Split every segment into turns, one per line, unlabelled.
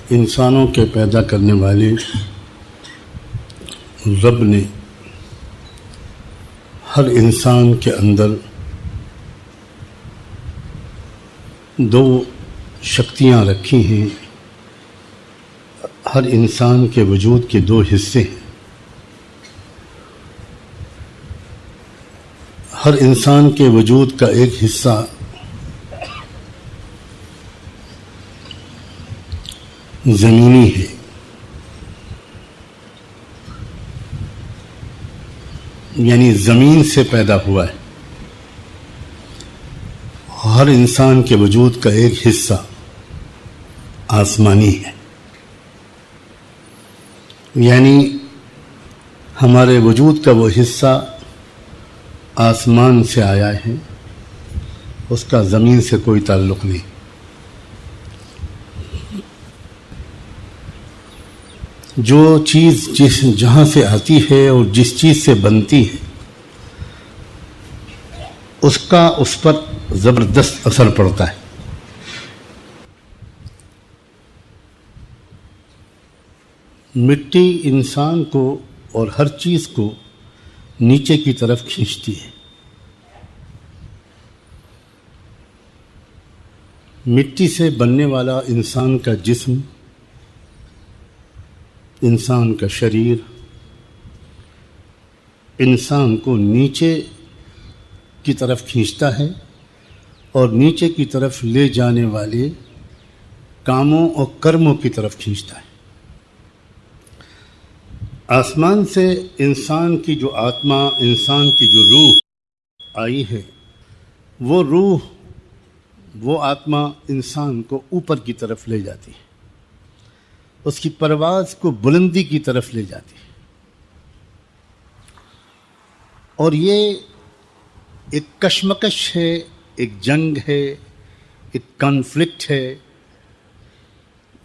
انسانوں کے پیدا کرنے والے رب نے ہر انسان کے اندر دو شکتیاں رکھی ہیں. ہر انسان کے وجود کے دو حصے ہیں. ہر انسان کے وجود کا ایک حصہ زمینی ہے، یعنی زمین سے پیدا ہوا ہے. ہر انسان کے وجود کا ایک حصہ آسمانی ہے، یعنی ہمارے وجود کا وہ حصہ آسمان سے آیا ہے، اس کا زمین سے کوئی تعلق نہیں. جو چیز جہاں سے آتی ہے اور جس چیز سے بنتی ہے اس کا اس پر زبردست اثر پڑتا ہے. مٹی انسان کو اور ہر چیز کو نیچے کی طرف کھینچتی ہے. مٹی سے بننے والا انسان کا جسم، انسان کا شریر انسان کو نیچے کی طرف کھینچتا ہے اور نیچے کی طرف لے جانے والے کاموں اور کرموں کی طرف کھینچتا ہے. آسمان سے انسان کی جو آتما، انسان کی جو روح آئی ہے، وہ روح، وہ آتما انسان کو اوپر کی طرف لے جاتی ہے، اس کی پرواز کو بلندی کی طرف لے جاتی ہے. اور یہ ایک کشمکش ہے، ایک جنگ ہے، ایک کانفلکٹ ہے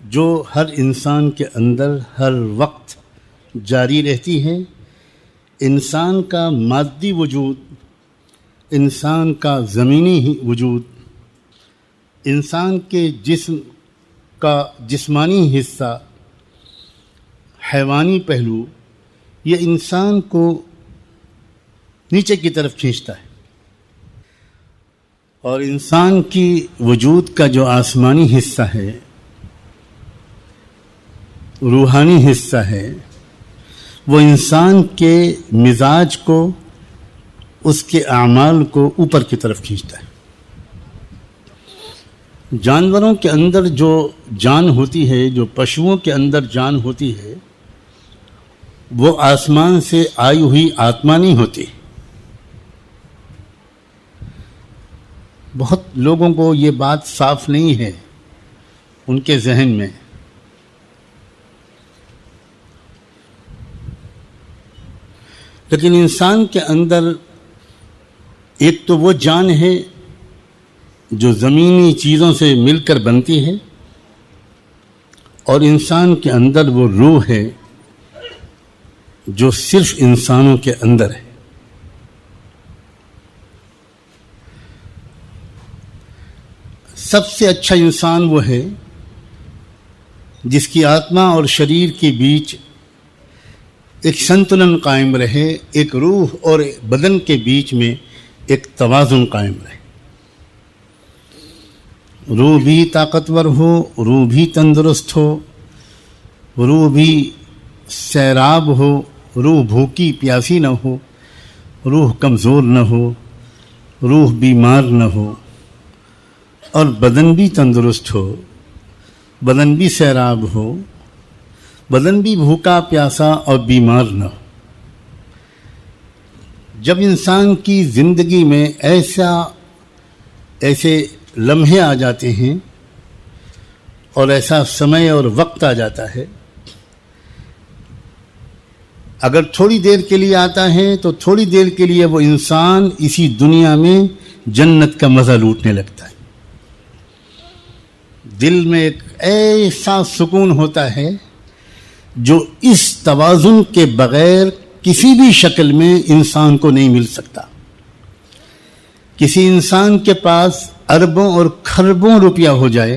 جو ہر انسان کے اندر ہر وقت جاری رہتی ہے. انسان کا مادی وجود، انسان کا زمینی وجود، انسان کے جسم کا جسمانی حصہ، حیوانی پہلو، یہ انسان کو نیچے کی طرف کھینچتا ہے. اور انسان کی وجود کا جو آسمانی حصہ ہے، روحانی حصہ ہے، وہ انسان کے مزاج کو، اس کے اعمال کو اوپر کی طرف کھینچتا ہے. جانوروں کے اندر جو جان ہوتی ہے، جو پشوؤں کے اندر جان ہوتی ہے، وہ آسمان سے آئی ہوئی آتما نہیں ہوتی. بہت لوگوں کو یہ بات صاف نہیں ہے ان کے ذہن میں. لیکن انسان کے اندر ایک تو وہ جان ہے جو زمینی چیزوں سے مل کر بنتی ہے، اور انسان کے اندر وہ روح ہے جو صرف انسانوں کے اندر ہے. سب سے اچھا انسان وہ ہے جس کی آتما اور شریر کے بیچ ایک سنتلن قائم رہے، ایک روح اور بدن کے بیچ میں ایک توازن قائم رہے. روح بھی طاقتور ہو، روح بھی تندرست ہو، روح بھی سیراب ہو، روح بھوکی پیاسی نہ ہو، روح کمزور نہ ہو، روح بیمار نہ ہو، اور بدن بھی تندرست ہو، بدن بھی سیراب ہو، بدن بھی بھوکا پیاسا اور بیمار نہ ہو. جب انسان کی زندگی میں ایسے لمحے آ جاتے ہیں اور ایسا سمے اور وقت آ جاتا ہے، اگر تھوڑی دیر کے لیے آتا ہے تو تھوڑی دیر کے لیے وہ انسان اسی دنیا میں جنت کا مزہ لوٹنے لگتا ہے. دل میں ایک ایسا سکون ہوتا ہے جو اس توازن کے بغیر کسی بھی شکل میں انسان کو نہیں مل سکتا. کسی انسان کے پاس اربوں اور کھربوں روپیہ ہو جائے،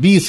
20